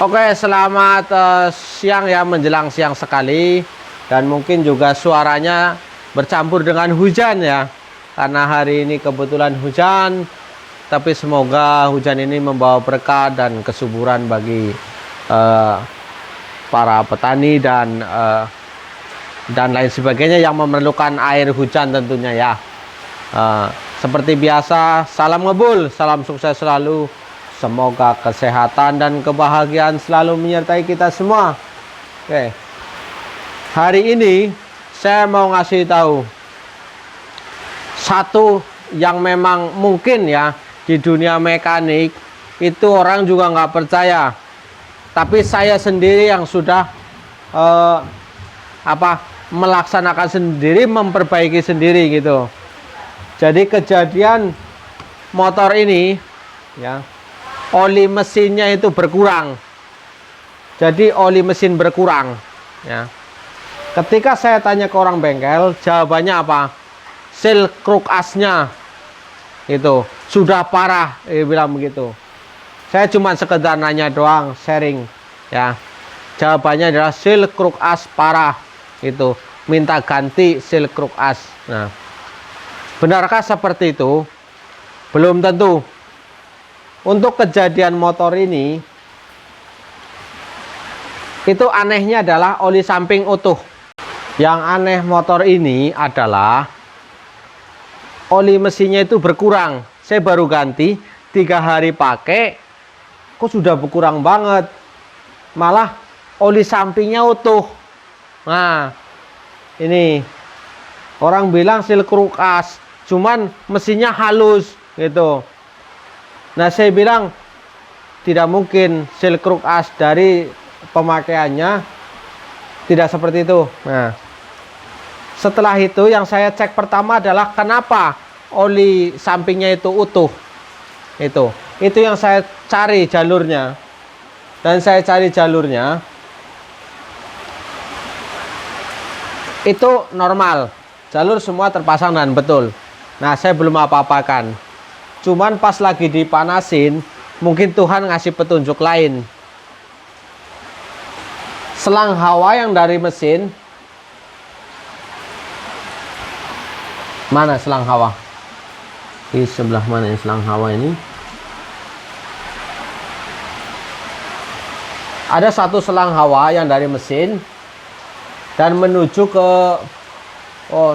Oke, selamat siang ya, menjelang siang sekali. Dan mungkin juga suaranya bercampur dengan hujan ya. Karena hari ini kebetulan hujan. Tapi semoga hujan ini membawa berkah dan kesuburan bagi eh, para petani dan lain sebagainya yang memerlukan air hujan tentunya ya. Eh, Seperti biasa, salam ngebul, salam sukses selalu. Semoga kesehatan dan kebahagiaan selalu menyertai kita semua. Oke. Hari ini saya mau ngasih tahu satu yang memang mungkin ya di dunia mekanik itu orang juga nggak percaya. Tapi saya sendiri yang sudah eh, melaksanakan sendiri, memperbaiki sendiri gitu. Jadi kejadian motor ini ya, oli mesinnya itu berkurang. Jadi oli mesin berkurang ya. Ketika saya tanya ke orang bengkel, jawabannya apa? Seal kruk asnya itu sudah parah, bilang begitu. Saya cuma sekedar nanya doang, sharing ya. Jawabannya adalah seal kruk as parah itu, minta ganti seal kruk as. Nah, benarkah seperti itu? Belum tentu. Untuk kejadian motor ini, itu anehnya adalah oli samping utuh. Yang aneh motor ini adalah oli mesinnya itu berkurang. Saya baru ganti 3 hari pakai, kok sudah berkurang banget. Malah oli sampingnya utuh. Nah, ini orang bilang seal kruk as, cuman mesinnya halus gitu. Nah, saya bilang tidak mungkin seal kruk as, dari pemakaiannya tidak seperti itu. Nah, setelah itu yang saya cek pertama adalah kenapa oli sampingnya itu utuh. Itu yang saya cari jalurnya. Dan saya cari jalurnya itu normal. Jalur semua terpasang dan betul. Nah, saya belum apa-apakan. Cuman pas lagi dipanasin, mungkin Tuhan ngasih petunjuk lain. Selang hawa yang dari mesin, mana selang hawa? Di sebelah mana yang selang hawa ini? Ada satu selang hawa yang dari mesin dan menuju ke,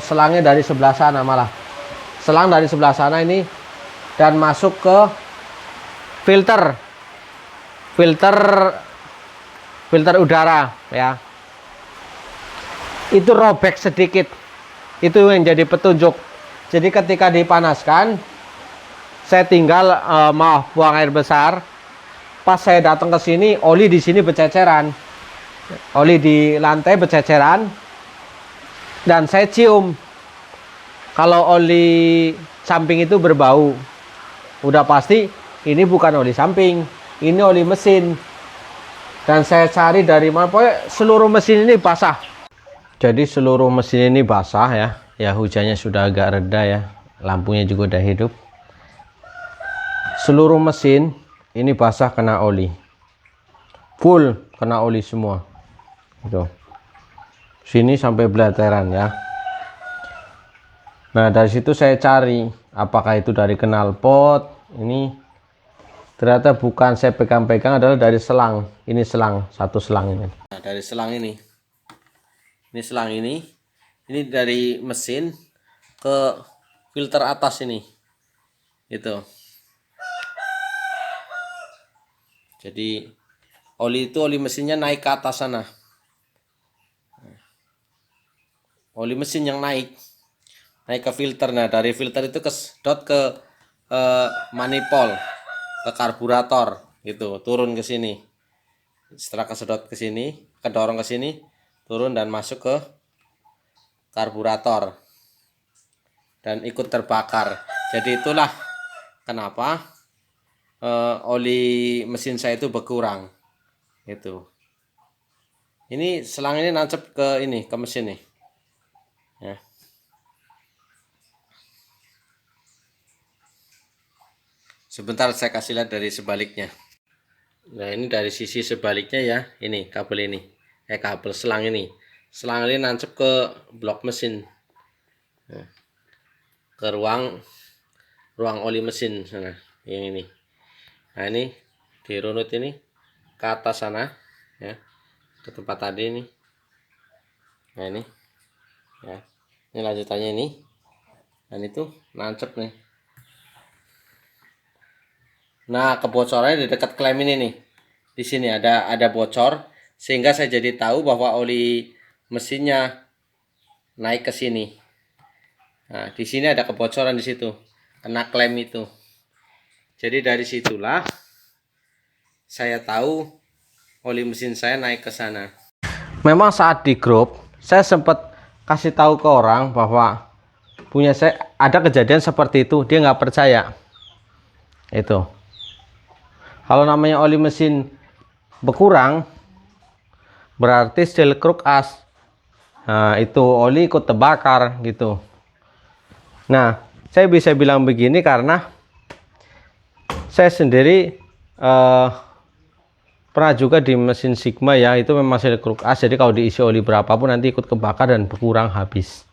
selangnya dari sebelah sana malah. Selang dari sebelah sana ini dan masuk ke filter udara ya. Itu robek sedikit. Itu yang jadi petunjuk. Jadi ketika dipanaskan, saya tinggal buang air besar. Pas saya datang ke sini, oli di sini berceceran. Oli di lantai berceceran. Dan saya cium. Kalau oli samping itu berbau, udah pasti ini bukan oli samping, ini oli mesin. Dan saya cari dari mana, pokoknya seluruh mesin ini basah. Jadi seluruh mesin ini basah ya. Ya, hujannya sudah agak reda ya. Lampunya juga udah hidup. Seluruh mesin ini basah kena oli. Full kena oli semua. Gitu. Sini sampai belateran ya. Nah, dari situ saya cari apakah itu dari knalpot. Ini ternyata bukan, saya pegang-pegang adalah dari selang. Ini selang, satu selang ini. Nah, dari selang ini. Ini selang ini dari mesin ke filter atas ini. Itu. Jadi oli mesinnya naik ke atas sana. Oli mesin yang naik ke filter. Nah, dari filter itu kesedot ke manifold, ke karburator gitu, turun ke sini. Setelah kesedot ke sini, kedorong ke sini, turun dan masuk ke karburator dan ikut terbakar. Jadi itulah kenapa oli mesin saya itu berkurang. Itu. Ini selang ini nancep ke ini, ke mesin nih. Ya. Sebentar saya kasih lihat dari sebaliknya. Nah, ini dari sisi sebaliknya ya, ini kabel ini, kabel selang ini. Selang ini nancep ke blok mesin, nah, ke ruang oli mesin sana, yang ini. Nah, ini dirunut ini ke atas sana, ya, ke tempat tadi ini. Nah, ini, ya, ini lanjutannya ini, dan itu nancep nih. Nah, kebocorannya di dekat klem ini nih. Di sini ada bocor sehingga saya jadi tahu bahwa oli mesinnya naik ke sini. Nah, di sini ada kebocoran di situ. Kena klem itu. Jadi dari situlah saya tahu oli mesin saya naik ke sana. Memang saat di grup saya sempat kasih tahu ke orang bahwa punya saya ada kejadian seperti itu, dia nggak percaya. Itu. Kalau namanya oli mesin berkurang, berarti seal kruk as. Nah, itu oli ikut terbakar gitu. Nah, saya bisa bilang begini karena saya sendiri pernah juga di mesin Sigma ya, itu memang seal kruk as. Jadi kalau diisi oli berapapun nanti ikut kebakar dan berkurang habis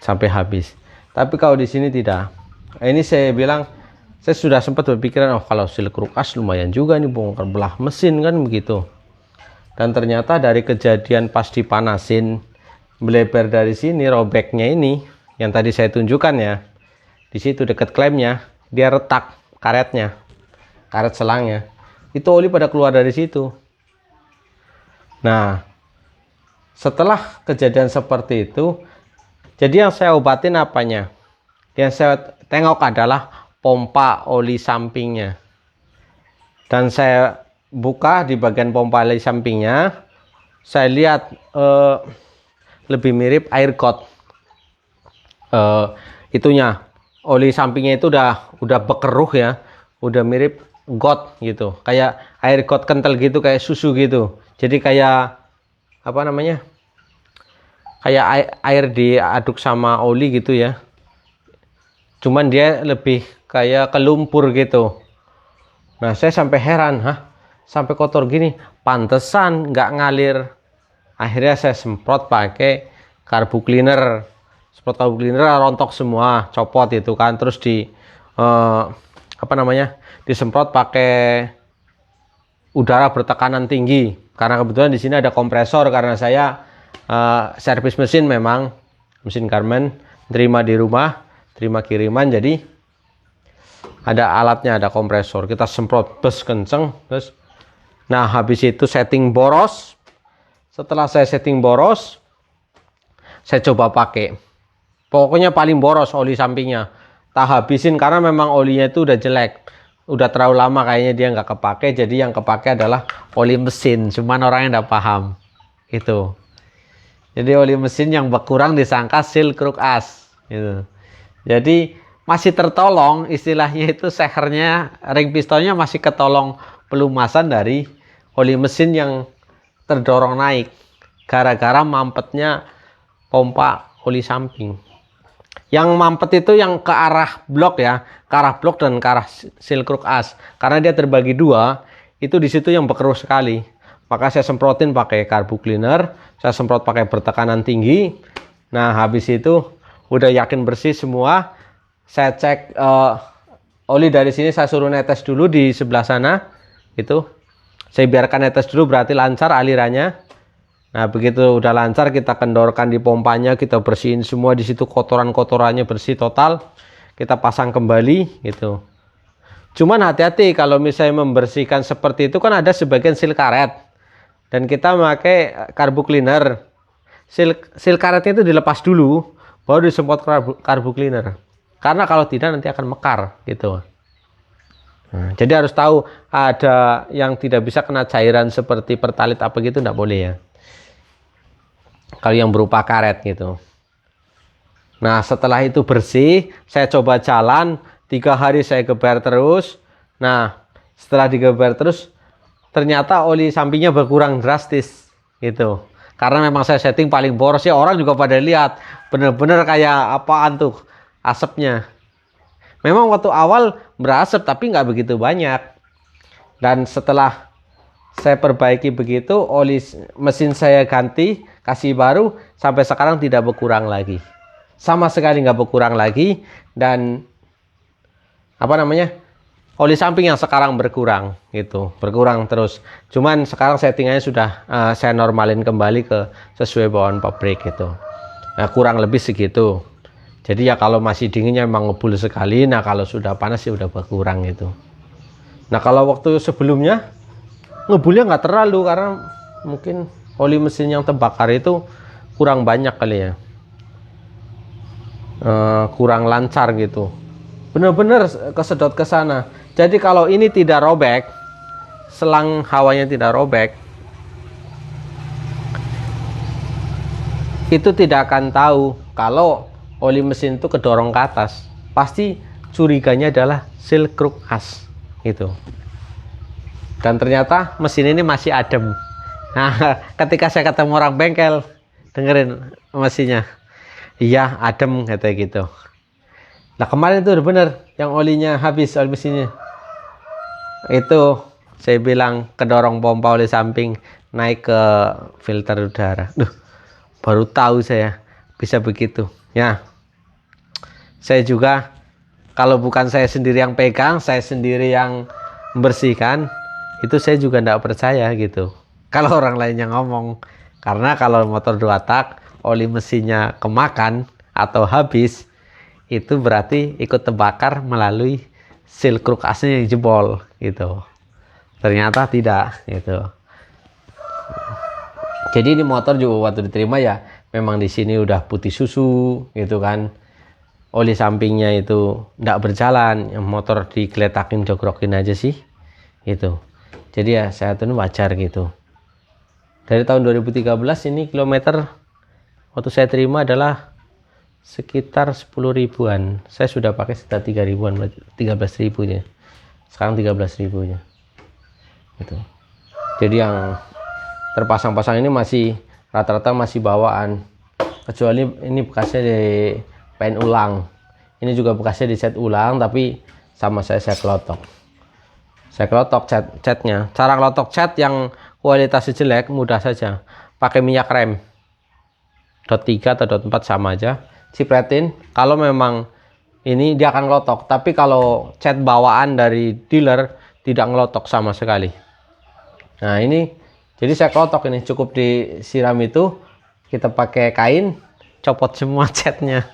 sampai habis. Tapi kalau di sini tidak. Ini saya bilang, saya sudah sempat berpikiran, oh kalau seal kruk as lumayan juga nih bongkar belah mesin kan begitu. Dan ternyata dari kejadian pas dipanasin bleber dari sini, robeknya ini yang tadi saya tunjukkan ya, di situ dekat klemnya dia retak karetnya, karet selangnya, itu oli pada keluar dari situ. Nah, setelah kejadian seperti itu, jadi yang saya obatin apanya? Yang saya tengok adalah pompa oli sampingnya. Dan saya buka di bagian pompa oli sampingnya, saya lihat lebih mirip air got. Itunya oli sampingnya itu udah bekeruh ya, udah mirip got gitu, kayak air got kental gitu, kayak susu gitu. Jadi kayak apa namanya, kayak air diaduk sama oli gitu ya, cuman dia lebih kayak kelumpur gitu. Nah, saya sampai heran, sampai kotor gini, pantesan nggak ngalir. Akhirnya saya semprot pakai karbu cleaner, semprot karbu cleaner, rontok semua, copot itu kan. Terus apa namanya, disemprot pakai udara bertekanan tinggi, karena kebetulan di sini ada kompresor, karena saya servis mesin, memang mesin garment terima di rumah, terima kiriman, jadi ada alatnya, ada kompresor, kita semprot bes kenceng. Terus nah, habis itu setting boros. Setelah saya setting boros, saya coba pakai, pokoknya paling boros oli sampingnya, tak habisin karena memang olinya itu udah jelek, udah terlalu lama kayaknya dia nggak kepake. Jadi yang kepake adalah oli mesin, cuman orangnya nggak paham itu. Jadi oli mesin yang berkurang disangka seal kruk as gitu. Jadi masih tertolong, istilahnya itu sehernya, ring pistonnya masih ketolong pelumasan dari oli mesin yang terdorong naik gara-gara mampetnya pompa oli samping. Yang mampet itu yang ke arah blok ya, ke arah blok dan ke arah seal kruk as, karena dia terbagi dua. Itu di situ yang berkeruh sekali. Maka saya semprotin pakai karbu cleaner, saya semprot pakai bertekanan tinggi. Nah, habis itu udah yakin bersih semua, saya cek oli dari sini, saya suruh netes dulu di sebelah sana. Itu saya biarkan netes dulu, berarti lancar alirannya. Nah, begitu udah lancar, kita kendorkan di pompanya, kita bersihin semua di situ, kotoran-kotorannya bersih total. Kita pasang kembali gitu. Cuman hati-hati kalau misalnya membersihkan seperti itu, kan ada sebagian seal karet. Dan kita memakai karbu cleaner. Seal karetnya itu dilepas dulu, baru disemprot karbu cleaner. Karena kalau tidak nanti akan mekar gitu. Nah, jadi harus tahu, ada yang tidak bisa kena cairan seperti pertalit apa gitu, enggak boleh ya. Kalau yang berupa karet gitu. Nah, setelah itu bersih, saya coba jalan 3 hari, saya geber terus. Nah, setelah digeber terus, ternyata oli sampingnya berkurang drastis gitu. Karena memang saya setting paling boros ya, orang juga pada lihat, bener-bener kayak apaan tuh asapnya. Memang waktu awal berasap tapi nggak begitu banyak. Dan setelah saya perbaiki begitu, oli mesin saya ganti, kasih baru, sampai sekarang tidak berkurang lagi. Sama sekali nggak berkurang lagi. Dan apa namanya, oli samping yang sekarang berkurang gitu, berkurang terus. Cuman sekarang settingannya sudah saya normalin kembali ke sesuai bawaan pabrik gitu. Nah, kurang lebih segitu. Jadi ya kalau masih dinginnya memang ngebul sekali. Nah kalau sudah panas ya udah berkurang gitu. Nah kalau waktu sebelumnya ngebulnya nggak terlalu, karena mungkin oli mesin yang terbakar itu kurang banyak kali ya, kurang lancar gitu, bener-bener kesedot ke sana. Jadi kalau ini tidak robek, selang hawanya tidak robek, itu tidak akan tahu kalau oli mesin itu kedorong ke atas. Pasti curiganya adalah seal kruk as gitu. Dan ternyata mesin ini masih adem. Nah, ketika saya ketemu orang bengkel, dengerin mesinnya, iya adem katanya gitu. Nah kemarin itu bener yang olinya habis, oli mesinnya itu saya bilang kedorong pompa oli samping naik ke filter udara. Duh, baru tahu saya bisa begitu ya. Saya juga, kalau bukan saya sendiri yang pegang, saya sendiri yang membersihkan, itu saya juga tidak percaya gitu kalau orang lain yang ngomong. Karena kalau motor 2 tak oli mesinnya kemakan atau habis, itu berarti ikut terbakar melalui seal kruk asnya yang jebol gitu. Ternyata tidak gitu. Jadi ini motor juga waktu diterima ya memang di sini udah putih susu gitu kan. Oli sampingnya itu tidak berjalan, yang motor digeletakin jogrokin aja sih gitu. Jadi ya saya tuh wajar gitu. Dari tahun 2013 ini kilometer waktu saya terima adalah sekitar 10 ribuan. Saya sudah pakai sekitar 3 ribuan, 13 ribunya. Sekarang 13 ribunya gitu. Jadi yang terpasang-pasang ini masih rata-rata masih bawaan, kecuali ini bekasnya di paint ulang. Ini juga bekasnya dicat ulang, tapi sama saya kelotok. Saya kelotok catnya. Cara kelotok cat yang kualitasnya jelek mudah saja. Pakai minyak rem. Dot 3 atau dot 4 sama aja. Cipretin. Kalau memang ini dia akan ngelotok. Tapi kalau cat bawaan dari dealer tidak ngelotok sama sekali. Nah ini, jadi saya kelotok ini. Cukup disiram itu, kita pakai kain, copot semua catnya.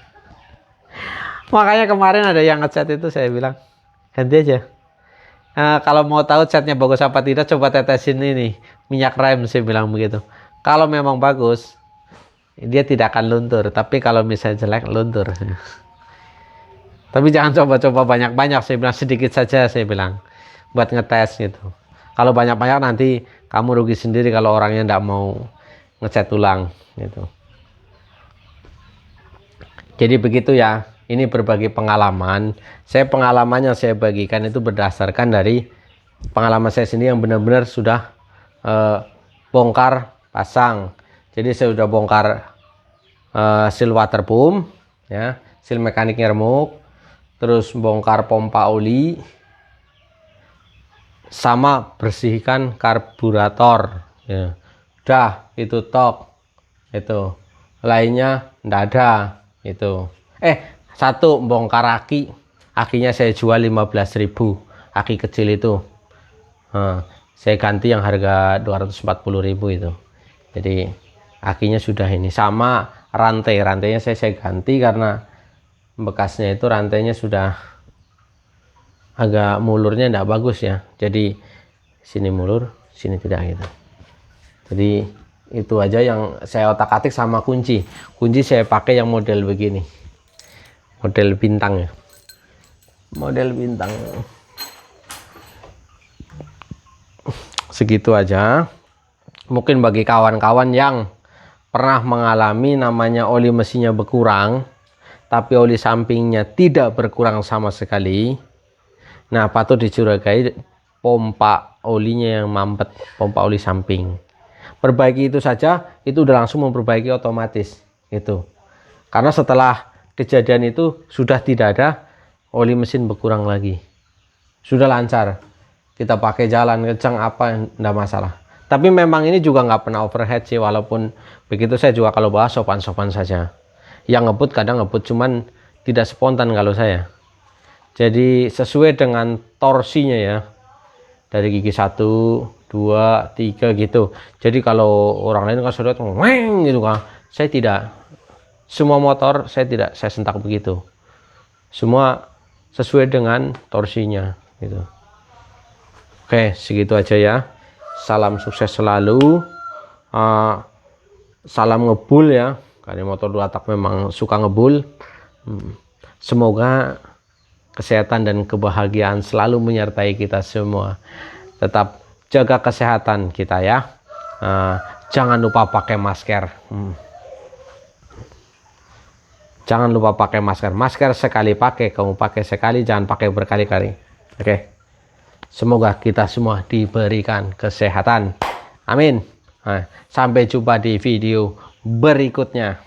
Makanya kemarin ada yang ngecat itu saya bilang ganti aja. Nah, kalau mau tahu catnya bagus apa tidak, coba tetesin ini minyak rem, saya bilang begitu. Kalau memang bagus, dia tidak akan luntur. Tapi kalau misalnya jelek, luntur. Tapi jangan coba-coba banyak-banyak, saya bilang sedikit saja, saya bilang buat ngetes gitu. Kalau banyak-banyak nanti kamu rugi sendiri kalau orangnya tidak mau ngecat ulang gitu. Jadi begitu ya. Ini berbagi pengalaman. Pengalaman yang saya bagikan itu berdasarkan dari pengalaman saya sendiri yang benar-benar sudah bongkar pasang. Jadi saya sudah bongkar seal water pump, ya, seal mekaniknya remuk, terus bongkar pompa oli, sama bersihkan karburator. Ya. Udah itu tok. Itu lainnya ndak ada itu. Satu bongkar akinya saya jual 15.000, aki kecil itu. Saya ganti yang harga 240.000 itu. Jadi akinya sudah ini, sama rantainya saya ganti karena bekasnya itu rantainya sudah agak mulurnya tidak bagus ya. Jadi sini mulur, sini tidak gitu. Jadi itu aja yang saya otak-atik, sama kunci saya pakai yang model begini, model bintang ya, model bintang. Segitu aja. Mungkin bagi kawan-kawan yang pernah mengalami namanya oli mesinnya berkurang tapi oli sampingnya tidak berkurang sama sekali, nah patut dicurigai pompa olinya yang mampet, pompa oli samping. Perbaiki itu saja, itu udah langsung memperbaiki otomatis itu. Karena setelah kejadian itu sudah tidak ada oli mesin berkurang lagi, sudah lancar. kita pakai jalan kencang apa enggak masalah. Tapi memang ini juga nggak pernah overhead sih, walaupun begitu saya juga kalau bawa sopan-sopan saja. Yang ngebut kadang ngebut, cuman tidak spontan kalau saya. Jadi sesuai dengan torsinya ya. Dari gigi 1, 2, 3 gitu. Jadi kalau orang lain kan sudah weng gitu kan. Saya tidak. Semua motor saya tidak saya sentak begitu. Semua sesuai dengan torsinya gitu. Oke, segitu aja ya. Salam sukses selalu. Salam ngebul ya. Karena motor 2 tak memang suka ngebul. Semoga kesehatan dan kebahagiaan selalu menyertai kita semua. Tetap jaga kesehatan kita ya. Jangan lupa pakai masker. Jangan lupa pakai masker. Masker sekali pakai, kamu pakai sekali, jangan pakai berkali-kali. Oke. Semoga kita semua diberikan kesehatan. Amin. Sampai jumpa di video berikutnya.